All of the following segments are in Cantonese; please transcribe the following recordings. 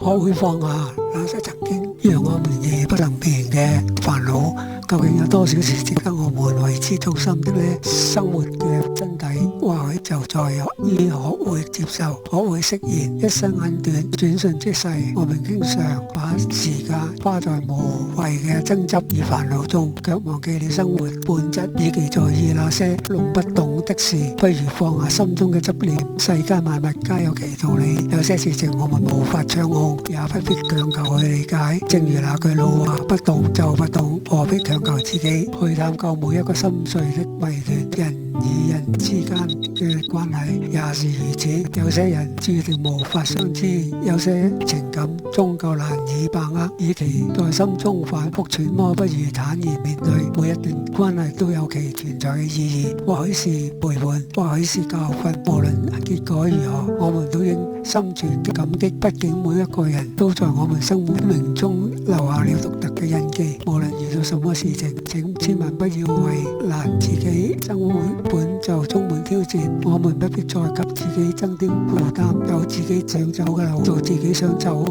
學會放下那些曾經讓我們夜不能眠嘅煩惱。究竟有多少事值得我們為之操心的呢？生活嘅真諦或許就在於學會接受，學會釋然。一生很短，轉瞬即逝，我們經常把時間花在無謂嘅爭執與煩惱中，卻忘記了生活本質，與其在意那些弄不懂的事，不如放下心中嘅執念。世間萬物皆有其道理，有些事情我們無法掌控，也不必強求去理解。正如那句老話，不懂就不懂，何必強求自己去探究每一個深邃的謎團。人與人之間嘅關係也是如此，有些人注定無法相知，有些情感終究難以把握。與其在心中反覆揣摩，不如坦然面對。每一段關係都有其存在嘅意義，或許是陪伴，或許是教訓。無論結果如何，我們都應心存感激。畢竟每一個人都在我們生命中留下了獨特嘅印記。無論遇到什麼事情，請千萬不要為難自己。生活本就充滿挑戰，我們不必再給自己增添負擔，有自己想走嘅路，做自己想做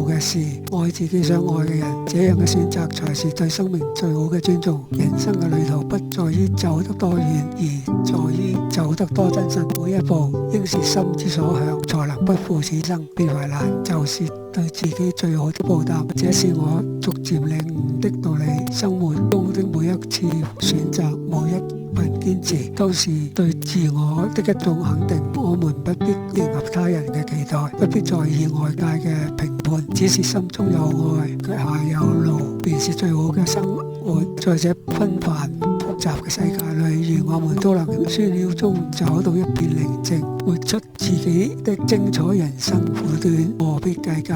嘅事，愛自己想愛嘅人，這樣嘅選擇才是對生命最好嘅尊重。人生嘅旅途不在於走得多遠，而在於走得多真實。每一步應是心之所向，才能不負此生。別為難，就是對自己最好的報答。這是我逐漸領悟的道理。生活中的每一次選擇，每一份堅持，都是對自我的一種肯定。我們不必迎合他人嘅期待，不必在意外界嘅評判，只是心中有愛，腳下有路，便是最好嘅生活。在這紛繁複雜嘅世界裏，願我們都能在喧囂中找到一片寧靜，活出自己的精彩人生。苦短，何必計較？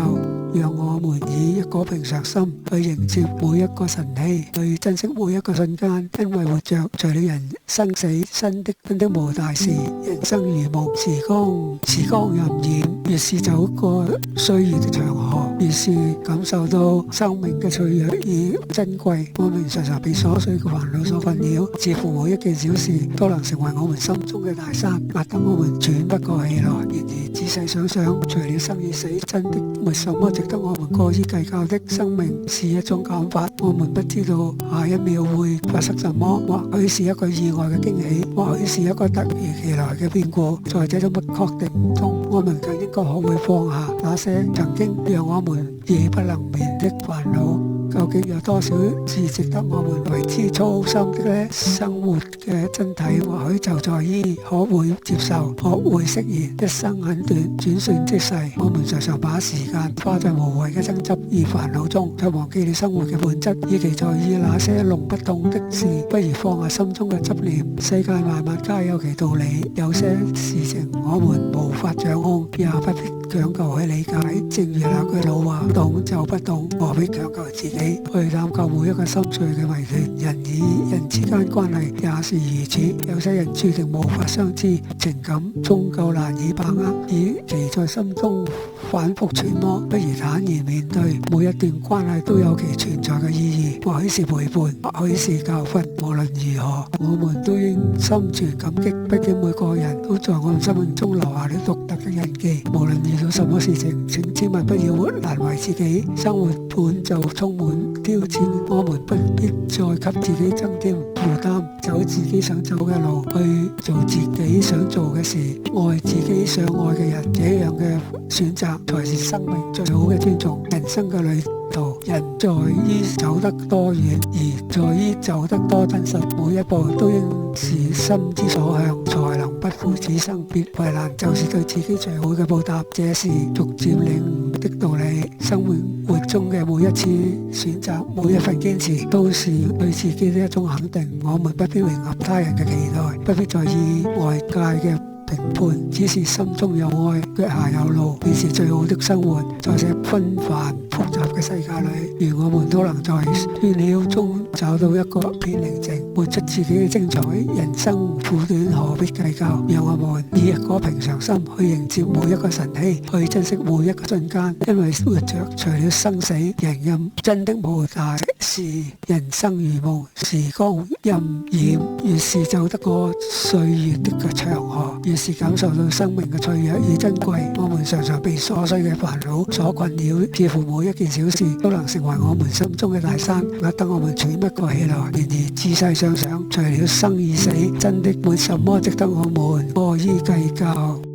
讓我們以一個平常心去迎接每一個晨曦，去珍惜每一個瞬間。因為活着，除了人生死真的無大事。人生如夢，時光荏苒，越是走過歲月的長河，越是感受到生命嘅脆弱與珍貴。我們常常被瑣碎嘅煩惱所困擾，似乎每一件小事都能成為我們心中嘅大山，壓得我們喘不過氣來。然而仔細想想，除了生與死，真的沒什麼值得我們過於計較的。生命是一種減法，我們不知道下一秒會發生什麼，或許是一個意外嘅驚喜，或許是一個突如其來嘅變故。在這種不確定中，我們更應該學會放下那些曾經讓我們夜不能眠的煩惱。究竟有多少是值得我們為之操心的呢？生活嘅真諦或許就在於學會接受，學會釋然。一生很短，轉瞬即逝，我們常常把時間花在無謂嘅爭執與煩惱中，卻忘記了生活嘅本質。與其在意那些弄不懂的事，不如放下心中嘅執念。世界萬物皆有其道理，有些事情我們無法掌控，也不必強求去理解。正如那句老話，懂就不懂，何必強求自己去探究每一個心碎嘅謎團。人與人之間關係也是如此，有些人注定無法相知，情感終究難以把握。與其在心中反覆揣摩，不如坦然面對。每一段關係都有其存在嘅意義，或許是陪伴，或許是教訓。無論如何，我們都應心存感激。畢竟每個人都在我們生命中留下了獨特嘅印記。無論遇到什麼事情，請千萬不要難為自己。生活本就充滿挑戰，我們不必再給自己增添負擔，走自己想走嘅路，去做自己想做嘅事，愛自己想愛嘅人。這樣嘅選擇才是生命最好嘅尊重。人生嘅旅途，人在於走得多遠，而在於走得多真實。每一步都應是心之所向，才能不負此生。別為難，就是對自己最好嘅報答。這是逐漸領悟的道理。生活中嘅每一次選擇，每一份堅持，都是對自己的一種肯定。我們不必迎合他人嘅期待，不必在意外界嘅評判，只是心中有愛，腳下有路，便是最好的生活。在這紛繁複雜嘅世界裏，願我們都能在喧囂中找到一個片寧靜，活出自己嘅精彩。人生苦短，何必計較？讓我們以一個平常心去迎接每一個晨曦，去珍惜每一個瞬間。因為活着除了生死，人任真的無大是人生如夢，時光荏苒，越是走得過歲月的長河，越是感受到生命嘅脆弱與珍貴。我們常常被瑣碎嘅煩惱所困擾，似乎每一件小事都能成為我們心中嘅大山，壓得我們喘不過氣來。然而仔細想想，除了生與死，真的沒什麼值得我們過於計較。